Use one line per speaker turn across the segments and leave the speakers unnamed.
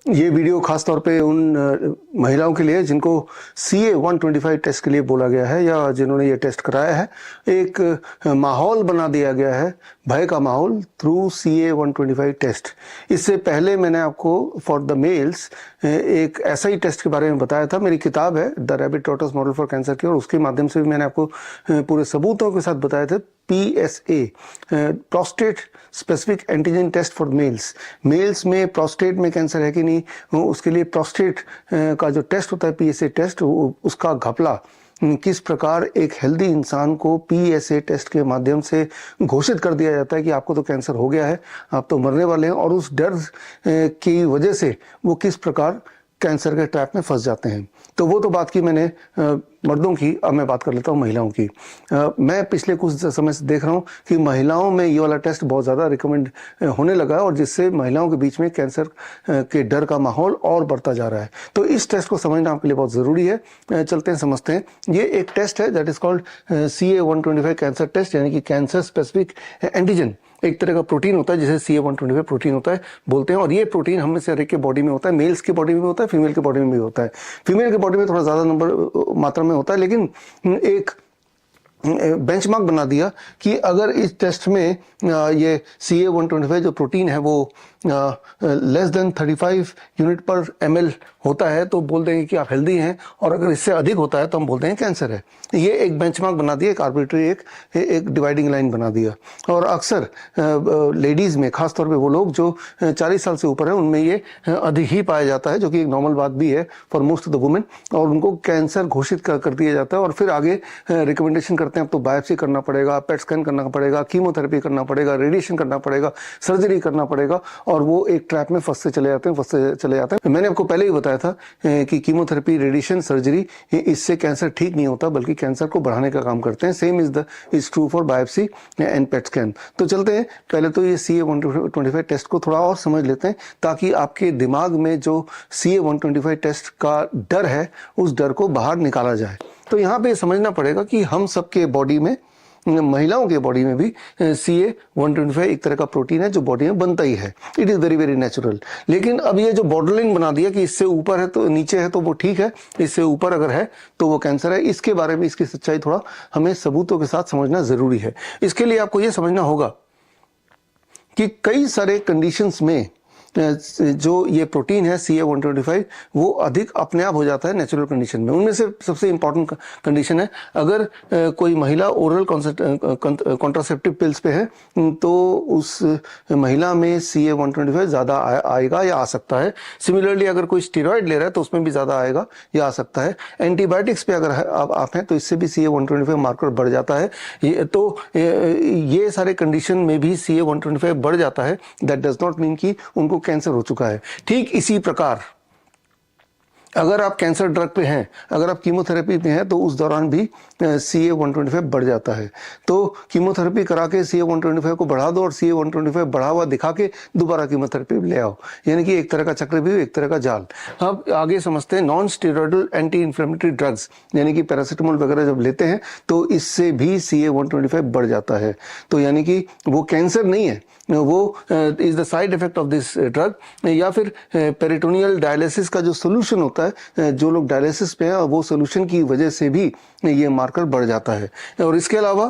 ये वीडियो खास तौर पे उन महिलाओं के लिए जिनको CA 125 टेस्ट के लिए बोला गया है या जिन्होंने ये टेस्ट कराया है। एक माहौल बना दिया गया है, भय का माहौल, थ्रू CA 125 टेस्ट। इससे पहले मैंने आपको फॉर द मेल्स एक ऐसा ही टेस्ट के बारे में बताया था। मेरी किताब है the rabbit tortoise model for cancer की, और उसके माध्यम से भी मैंने आपको पूरे सबूतों के साथ बताए थे। PSA prostate specific antigen test for males. Males में प्रोस्टेट में कैंसर है कि नहीं, उसके लिए प्रोस्टेट का जो टेस्ट होता है PSA टेस्ट, उसका घपला किस प्रकार एक हेल्दी इंसान को PSA टेस्ट के माध्यम से घोषित कर दिया जाता है कि आपको तो कैंसर हो गया है, आप तो मरने वाले हैं, और उस डर की वजह से वो किस प्रकार कैंसर के ट्रैप में फंस जाते हैं। तो वो तो बात की मैंने मर्दों की, अब मैं बात कर लेता हूँ महिलाओं की। मैं पिछले कुछ समय से देख रहा हूँ कि महिलाओं में ये वाला टेस्ट बहुत ज़्यादा रिकमेंड होने लगा है, और जिससे महिलाओं के बीच में कैंसर के डर का माहौल और बढ़ता जा रहा है। तो इस टेस्ट को समझना आपके लिए बहुत ज़रूरी है। चलते हैं समझते हैं। ये एक टेस्ट है that is called CA 125 cancer test, यानी कि कैंसर स्पेसिफिक एंटीजन। एक तरह का प्रोटीन होता है जिसे CA 125 प्रोटीन होता है बोलते हैं, और ये प्रोटीन हम में से हर एक के बॉडी में होता है। मेल्स की बॉडी में होता है, फीमेल की बॉडी में भी होता है। फीमेल की बॉडी में थोड़ा ज़्यादा मात्रा में होता है, लेकिन एक बेंचमार्क बना दिया कि अगर इस टेस्ट में ये CA 125 जो प्रोटीन है वो लेस देन 35 यूनिट पर ml होता है तो बोल देंगे कि आप हेल्दी हैं, और अगर इससे अधिक होता है तो हम बोलते हैं कैंसर है। ये एक बेंचमार्क बना दिया, एक आर्बिट्री एक डिवाइडिंग लाइन बना दिया। और अक्सर लेडीज़ में, खासतौर पे वो लोग जो 40 साल से ऊपर हैं, उनमें ये अधिक ही पाया जाता है, जो कि एक नॉर्मल बात भी है for most of the women. और उनको कैंसर घोषित कर दिया जाता है, और फिर आगे रिकमेंडेशन करते हैं अब तो बायोप्सी करना पड़ेगा, पेट स्कैन करना पड़ेगा, कीमोथेरेपी करना पड़ेगा, रेडिएशन करना पड़ेगा, सर्जरी करना पड़ेगा, और वो एक ट्रैप में फंसते चले जाते हैं। मैंने आपको पहले ही बताया था कि कीमोथेरेपी, रेडिएशन, सर्जरी, इससे कैंसर ठीक नहीं होता बल्कि कैंसर को बढ़ाने का काम करते हैं। Same is true for biopsy and PET scan. तो चलते हैं, पहले तो ये CA 125 टेस्ट को थोड़ा और समझ लेते हैं, ताकि आपके दिमाग में जो CA 125 टेस्ट का डर है उस डर को बाहर निकाला जाए। तो यहाँ पे समझना पड़ेगा कि हम सबके बॉडी में, महिलाओं के बॉडी में भी CA 125 एक तरह का प्रोटीन है जो बॉडी में बनता ही है। It is very very natural. लेकिन अब ये जो बॉर्डरलाइन बना दिया कि इससे ऊपर है तो नीचे है तो वो ठीक है, इससे ऊपर अगर है तो वो कैंसर है, इसके बारे में, इसकी सच्चाई थोड़ा हमें सबूतों के साथ समझना ज़रूरी है। इसके लिए आपको ये समझना होगा कि कई सारे कंडीशंस में जो ये प्रोटीन है CA 125 वो अधिक अपने आप हो जाता है नेचुरल कंडीशन में। उनमें से सबसे इंपॉर्टेंट कंडीशन है, अगर कोई महिला ओरल कॉन्ट्रासेप्टिव पिल्स पे है तो उस महिला में CA 125 ज़्यादा आएगा या आ सकता है। सिमिलरली अगर कोई स्टेरॉइड ले रहा है तो उसमें भी ज़्यादा आएगा या आ सकता है। एंटीबायोटिक्स पे अगर आप हैं तो इससे भी CA 125 मार्कर बढ़ जाता है। ये सारे कंडीशन में भी CA 125 बढ़ जाता है। दैट डज नॉट मीन कि उनको कैंसर हो चुका है। ठीक इसी प्रकार अगर आप कैंसर ड्रग पे हैं, अगर आप कीमोथेरेपी पे हैं तो उस दौरान भी CA 125 बढ़ जाता है। तो कीमोथेरेपी करा के CA 125 को बढ़ा दो और CA 125 बढ़ा हुआ दिखा के दोबारा कीमोथेरेपी ले आओ, यानी कि एक तरह का चक्रव्यूह, एक तरह का जाल। अब आगे समझते हैं non steroidal anti inflammatory drugs, यानी कि पैरासिटामोल वगैरह जब लेते हैं तो इससे भी CA 125 बढ़ जाता है। तो यानी कि वो कैंसर नहीं है, वो is the side effect of this drug. या फिर पेरिटोनियल डायलिसिस का जो सोल्यूशन होता है, जो लोग डायलिसिस पे हैं, वो सोल्यूशन की वजह से भी ये मार्कर बढ़ जाता है। और इसके अलावा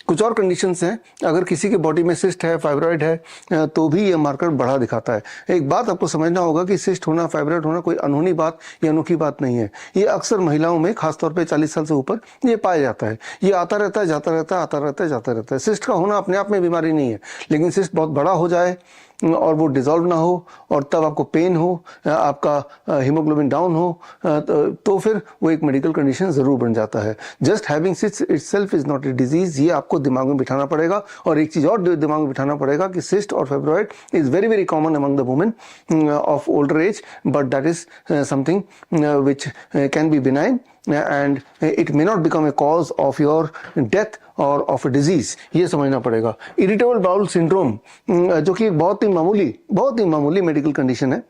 कुछ और कंडीशंस हैं, अगर किसी के बॉडी में सिस्ट है, फाइब्रॉइड है, तो भी ये मार्कर बढ़ा दिखाता है। एक बात आपको समझना होगा कि सिस्ट होना, फाइब्रॉइड होना कोई अनहोनी बात या अनोखी बात नहीं है। ये अक्सर महिलाओं में, खासतौर पे 40 साल से ऊपर, ये पाया जाता है। ये आता रहता है, जाता रहता है, आता रहता है, जाता रहता है। सिस्ट का होना अपने आप में बीमारी नहीं है, लेकिन सिस्ट बहुत बड़ा हो जाए और वो डिजॉल्व ना हो और तब आपको पेन हो, आपका हीमोग्लोबिन डाउन हो, तो फिर वो एक मेडिकल कंडीशन जरूर बन जाता है। Just having cyst itself is not a disease, ये आपको दिमाग में बिठाना पड़ेगा। और एक चीज और दिमाग में बिठाना पड़ेगा कि सिस्ट और fibroid is very very common among the women of older age, but that is something which can be benign and it may not become a cause of your death or of a disease। ये समझना पड़ेगा। Irritable bowel syndrome, जो कि बहुत ही मामूली medical condition है,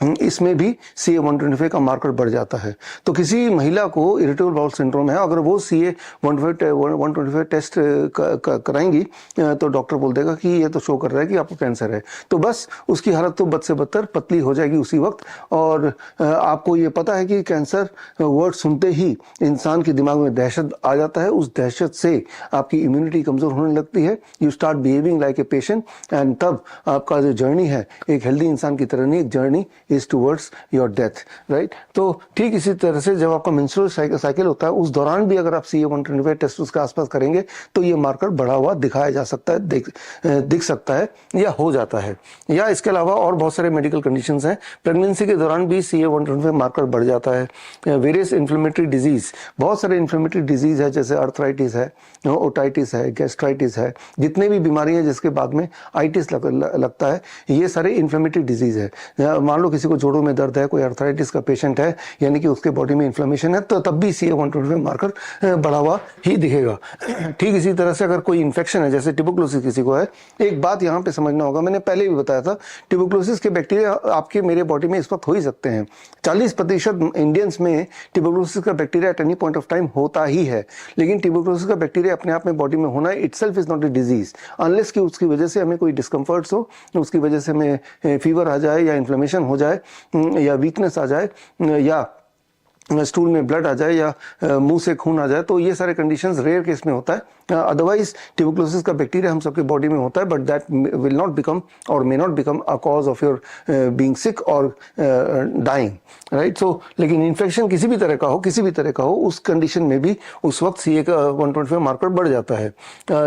इसमें भी CA-125 का मार्कर बढ़ जाता है। तो किसी महिला को इरिटेबल बाउल सिंड्रोम है, अगर वो CA-125 टेस्ट कराएंगी तो डॉक्टर बोल देगा कि ये तो शो कर रहा है कि आपको कैंसर है, तो बस उसकी हालत तो बद से बदतर पतली हो जाएगी उसी वक्त। और आपको ये पता है कि कैंसर वर्ड सुनते ही इंसान के दिमाग में दहशत आ जाता है, उस दहशत से आपकी इम्यूनिटी कमज़ोर होने लगती है, you start behaving like a patient, and तब आपका जो जर्नी है एक हेल्दी इंसान की तरह नहीं, एक journey is towards your death, right. तो ठीक इसी तरह से जब आपका मेंस्ट्रुअल साइकिल होता है उस दौरान भी अगर आप CA-125 टेस्ट उसके आसपास करेंगे तो ये मार्कर बढ़ा हुआ दिखाया जा सकता है, दिख सकता है या हो जाता है। या इसके अलावा और बहुत सारे मेडिकल कंडीशंस हैं, प्रेगनेंसी के दौरान भी CA-125 मार्कर बढ़ जाता है। वेरियस इन्फ्लेमेटरी डिजीज, बहुत सारे इन्फ्लेमेटरी डिजीज है, जैसे अर्थराइटिस है, ओटाइटिस है, गैस्ट्राइटिस है, जितने भी बीमारियां जिसके बाद में आइटिस लगता है, ये सारे इन्फ्लेमेटरी डिजीज है। मान लो किसी को जोड़ों में दर्द है, कोई अर्थराइटिस का पेशेंट है, यानी कि उसके बॉडी में इन्फ्लेमेशन है, तो तब भी CA-125 मार्कर बढ़ा हुआ ही दिखेगा। ठीक इसी तरह से अगर कोई इन्फेक्शन है, जैसे ट्यूबरकुलोसिस किसी को है, एक बात यहाँ पे समझना होगा, मैंने पहले भी बताया था, ट्यूबरकुलोसिस के बैक्टीरिया आपके मेरे बॉडी में इस वक्त हो ही सकते हैं। 40% इंडियंस में ट्यूबरकुलोसिस का bacteria at any point of time होता ही है, लेकिन ट्यूबरकुलोसिस का बैक्टीरिया अपने आप में बॉडी में होना itself is not a disease, unless कि उसकी वजह से हमें कोई डिस्कम्फर्ट्स हो, उसकी वजह से हमें फीवर आ जाए या इन्फ्लेमेशन हो जाए या वीकनेस आ जाए या स्टूल में ब्लड आ जाए या मुंह से खून आ जाए, तो ये सारे कंडीशंस रेयर केस में होता है। अदरवाइज ट्यूबरकुलोसिस का बैक्टीरिया हम सबके बॉडी में होता है, but that will not become और may not become a cause of your being सिक और डाइंग, राइट। सो लेकिन इन्फेक्शन किसी भी तरह का हो, उस कंडीशन में भी उस वक्त CA-125 मार्कर बढ़ जाता है।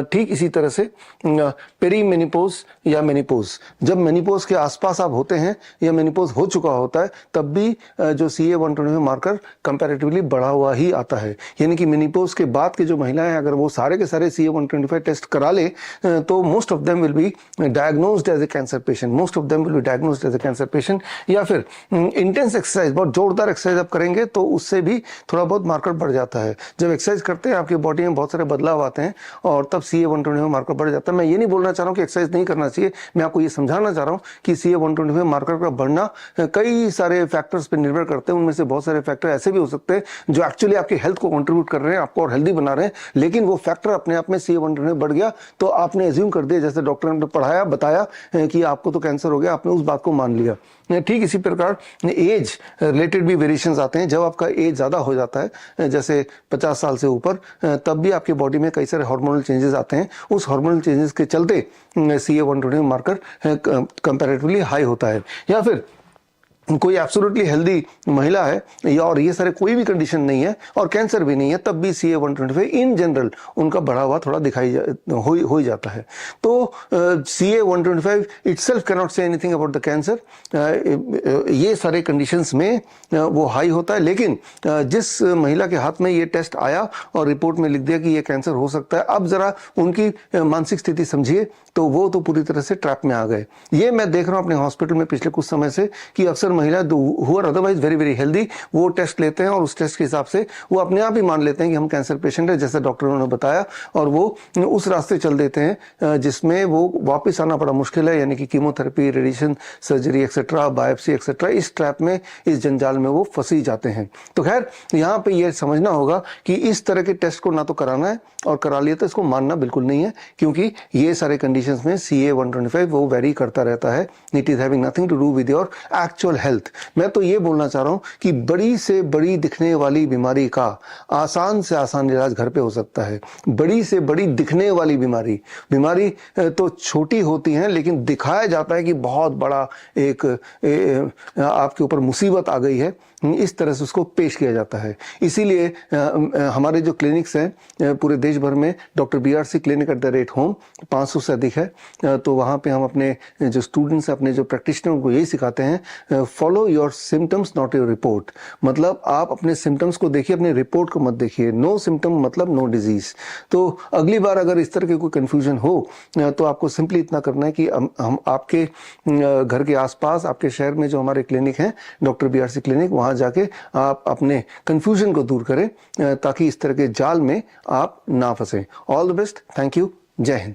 ठीक इसी तरह से पेरीमेनिपोज या मेनिपोज, जब मेनिपोज के आसपास आप होते हैं या मेनिपोज हो चुका होता है, तब भी जो CA-125 मार्कर कंपैरेटिवली बढ़ा हुआ ही आता है। यानी कि मेनिपोज के बाद के जो महिलाएं अगर वो सारे के सारे CA-125 टेस्ट करा ले तो most of them will be diagnosed as a cancer patient, या फिर इंटेंस एक्सरसाइज, बहुत जोरदार एक्सरसाइज आप करेंगे तो उससे भी थोड़ा बहुत मार्कर बढ़ जाता है। जब एक्सरसाइज करते हैं आपकी बॉडी में बहुत सारे बदलाव आते हैं और तब CA-125 मार्कर बढ़ जाता है। मैं ये नहीं बोलना चाह रहा हूँ कि एक्सरसाइज नहीं करना चाहिए, मैं आपको ये समझाना चाह रहा हूँ कि CA-125 मार्कर का बढ़ना कई सारे फैक्टर्स पर निर्भर करते हैं। उनमें से बहुत सारे फैक्टर ऐसे भी हो सकते हैं जो एक्चुअली आपकी हेल्थ को कंट्रीब्यूट कर रहे हैं, आपको और हेल्दी बना रहे हैं, लेकिन वो फैक्टर अपने आप में CA-125 बढ़ गया तो आपने एज्यूम कर दिया, जैसे डॉक्टर ने पढ़ाया बताया कि आपको तो कैंसर हो गया, आपने उस बात को मान लिया। ठीक इसी प्रकार एज रिलेटेड भी वेरिएशंस आते हैं। जब आपका एज ज़्यादा हो जाता है, जैसे 50 साल से ऊपर, तब भी आपकी बॉडी में कई सारे हार्मोनल चेंजेस आते हैं। उस हार्मोनल चेंजेस के चलते CA-125 मार्कर कंपैरेटिवली हाई होता है। या फिर कोई एब्सोल्युटली हेल्दी महिला है या और ये सारे कोई भी कंडीशन नहीं है और कैंसर भी नहीं है, तब भी CA-125 इन जनरल उनका बढ़ा हुआ थोड़ा हो ही जाता है। तो CA-125 itself can not say anything about the cancer. ये सारे कंडीशंस में वो हाई होता है, लेकिन जिस महिला के हाथ में ये टेस्ट आया और रिपोर्ट में लिख दिया कि ये कैंसर हो सकता है, अब जरा उनकी मानसिक स्थिति समझिए, तो वो तो पूरी तरह से ट्रैप में आ गए। ये मैं देख रहा हूँ अपने हॉस्पिटल में पिछले कुछ समय से कि अक्सर महिला who are otherwise very very healthy, वो टेस्ट लेते हैं और उस टेस्ट के हिसाब से वो अपने आप ही मान लेते हैं कि हम कैंसर पेशेंट है, जैसे डॉक्टरों ने बताया, और वो उस रास्ते चल देते हैं जिसमें वो वापस आना बड़ा मुश्किल है, यानी कि chemotherapy, radiation, surgery etcetera, biopsy etcetera. इस ट्रैप में, इस जंजाल में वो फंसी जाते हैं। तो खैर यहाँ पे ये समझना होगा कि इस तरह के टेस्ट को ना तो कराना है, और करा लिया तो इसको मानना बिल्कुल नहीं है, क्योंकि ये सारे कंडीशंस में CA-125 वो वेरी करता रहता है। It is having nothing to do with your actual health. मैं तो ये बोलना चाह रहा हूं कि बड़ी से बड़ी दिखने वाली बीमारी का आसान से आसान इलाज घर पे हो सकता है। बड़ी से बड़ी दिखने वाली बीमारी तो छोटी होती हैं, लेकिन दिखाया जाता है कि बहुत बड़ा एक आपके ऊपर मुसीबत आ गई है, इस तरह से उसको पेश किया जाता है। इसीलिए हमारे जो क्लिनिक्स हैं पूरे देश भर में, डॉक्टर BRC क्लिनिक @home 500 से अधिक है, तो वहाँ पे हम अपने जो स्टूडेंट्स हैं, अपने जो प्रैक्टिशनर को यही सिखाते हैं, follow your symptoms not your report. मतलब आप अपने सिम्टम्स को देखिए, अपने रिपोर्ट को मत देखिए। नो सिम्टम मतलब नो डिजीज। तो अगली बार अगर इस तरह के कोई कन्फ्यूजन हो तो आपको सिंपली इतना करना है कि हम आपके घर के आसपास, आपके शहर में जो हमारे क्लिनिक हैं, डॉक्टर BRC क्लिनिक, वहाँ जाके आप अपने कंफ्यूजन को दूर करें ताकि इस तरह के जाल में आप ना फंसें। All the best, thank you, जय हिंद।